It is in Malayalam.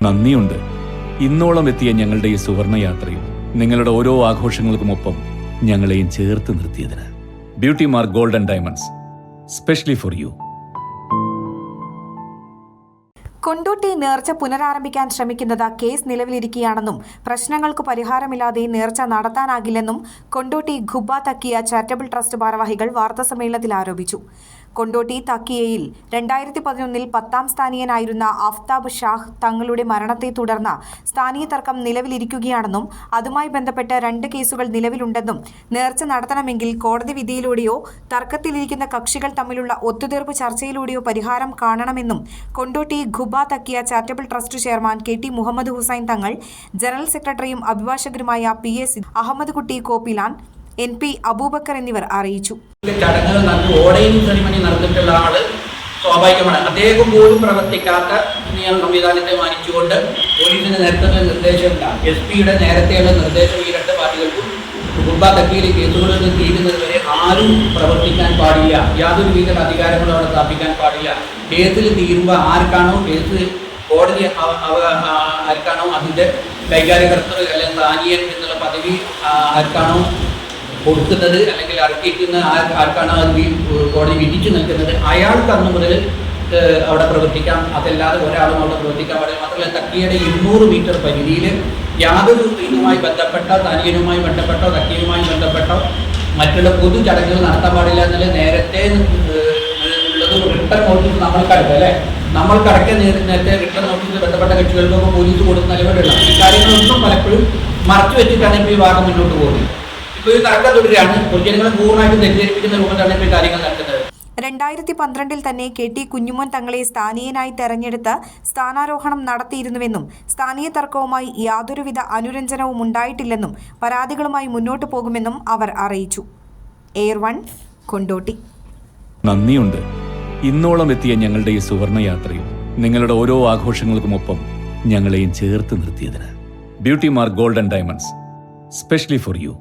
നന്ദിയുണ്ട്. ഇന്നോളം എത്തിയ ഞങ്ങളുടെ ഈ സുവർണയാത്രയിൽ നിങ്ങളുടെ ഓരോ ആഘോഷങ്ങൾക്കുമൊപ്പം ഞങ്ങളെയും ചേർത്ത് നിർത്തിയതിന്. Beauty mark gold and diamonds, specially for you. Kondotty നേർച്ച പുനരാരംഭിക്കാൻ ശ്രമിക്കുന്നത് കേസ് നിലവിലിരിക്കുകയാണെന്നും പ്രശ്നങ്ങൾക്ക് പരിഹാരമില്ലാതെ നേർച്ച നടത്താനാകില്ലെന്നും കൊണ്ടോട്ടി ഖുബ തക്കിയ ചാരിറ്റബിൾ ട്രസ്റ്റ് ഭാരവാഹികൾ വാർത്താസമ്മേളനത്തിൽ ആരോപിച്ചു. കൊണ്ടോട്ടി തക്കിയയിൽ 2011 10ാം സ്ഥാനീയനായിരുന്ന അഫ്താബ് ഷാഹ് തങ്ങളുടെ മരണത്തെ തുടർന്ന് സ്ഥാനീയ തർക്കം നിലവിലിരിക്കുകയാണെന്നും അതുമായി ബന്ധപ്പെട്ട് 2 കേസുകൾ നിലവിലുണ്ടെന്നും നേർച്ച നടത്തണമെങ്കിൽ കോടതി വിധിയിലൂടെയോ തർക്കത്തിലിരിക്കുന്ന കക്ഷികൾ തമ്മിലുള്ള ഒത്തുതീർപ്പ് ചർച്ചയിലൂടെയോ പരിഹാരം കാണണമെന്നും Kondotty Khuba Thakkiya charitable trust chairman KT Muhammad Hussain Thangal, general സെക്രട്ടറിയും അഭിഭാഷകരുമായ PS അഹമ്മദ് കുട്ടി കോപ്പിലാൻ, NP അബൂബക്കർ എന്നിവർ അറിയിച്ചു. ചടങ്ങുകൾ നടത്തി ഓർഡറിംഗ് സെറിമണി നടന്നിട്ടുള്ള ആള് സ്വാഭാവികമാണ്. അദ്ദേഹം പോലും പ്രവർത്തിക്കാത്ത നിയമ സംവിധാനത്തെ മാനിച്ചുകൊണ്ട് പോലീസിന് നേരത്തെ നിർദ്ദേശമില്ല. SP-യുടെ നേരത്തെയുള്ള നിർദ്ദേശം ഈ 2 പാർട്ടികൾക്കും ഖുബ തക്കിയിലെ കേസുകളിൽ തീരുന്നത് വരെ ആരും പ്രവർത്തിക്കാൻ പാടില്ല. യാതൊരു വിധ അധികാരങ്ങളും അവിടെ സ്ഥാപിക്കാൻ പാടില്ല. കേസിൽ തീരുമ്പോൾ ആർക്കാണോ കേസ് കോടതി ആർക്കാണോ അതിൻ്റെ കൈകാര്യകർത്തൃ അല്ലെങ്കിൽ സ്ഥാനീയൻ എന്നുള്ള പദവി ആർക്കാണോ കൊടുക്കുന്നത് അല്ലെങ്കിൽ അർഹിക്കുന്ന ആർക്കാണോ അത് കോടതി വിധിച്ചു നിൽക്കുന്നത് അയാൾക്ക് അന്ന് മുതൽ അവിടെ പ്രവർത്തിക്കാം. അതല്ലാതെ ഒരാളും അവിടെ പ്രവർത്തിക്കാൻ പാടില്ല. മാത്രമല്ല തക്കിയുടെ 200 മീറ്റർ പരിധിയിൽ യാതൊരു ഇതുമായി ബന്ധപ്പെട്ട സ്ഥാനീയനുമായി ബന്ധപ്പെട്ടോ തക്കിയുമായി ബന്ധപ്പെട്ടോ മറ്റുള്ള പൊതു ചടങ്ങുകൾ നടത്താൻ പാടില്ല എന്നുള്ള നേരത്തെ ഉള്ളത് റിട്ടേൺ നോട്ടീസ് നമ്മൾക്കടക്കാം അല്ലേ. നമ്മൾക്കടക്കം നേരത്തെ റിട്ടേൺ നോട്ടീസിൽ ബന്ധപ്പെട്ട കക്ഷികൾക്കൊക്കെ പോലീസ് കൊടുക്കുന്ന നിലവിലുള്ള ഈ കാര്യങ്ങളൊന്നും പലപ്പോഴും മറച്ചു വെച്ചിട്ടാണ് ഇപ്പോൾ ഈ വാദം മുന്നോട്ട് പോകുന്നത്. ഇപ്പോൾ ഈ തർക്കം തുടരുകയാണ്. പൊതുജനങ്ങളെ പൂർണ്ണമായിട്ടും തെറ്റിദ്ധരിപ്പിക്കുന്ന രൂപത്തിലാണ് ഇപ്പോൾ കാര്യങ്ങൾ നടക്കുന്നത്. 2012 തന്നെ KT കുഞ്ഞുമോൻ തങ്ങളെ സ്ഥാനീയനായി തെരഞ്ഞെടുത്ത് സ്ഥാനാരോഹണം നടത്തിയിരുന്നുവെന്നും സ്ഥാനീയ തർക്കവുമായി യാതൊരുവിധ അനുരഞ്ജനവും ഉണ്ടായിട്ടില്ലെന്നും പരാതികളുമായി മുന്നോട്ടു പോകുമെന്നും അവർ അറിയിച്ചു. എയർ 1 കൊണ്ടോട്ടി. നന്ദിയുണ്ട്. ഇന്നോളം എത്തിയ ഞങ്ങളുടെ ഈ സുവർണയാത്രയിൽ നിങ്ങളുടെ ഓരോ ആഘോഷങ്ങൾക്കുമൊപ്പം ഞങ്ങളെയും ചേർത്ത് നിർത്തിയതിന്. Beauty mark gold and diamonds, specially for U.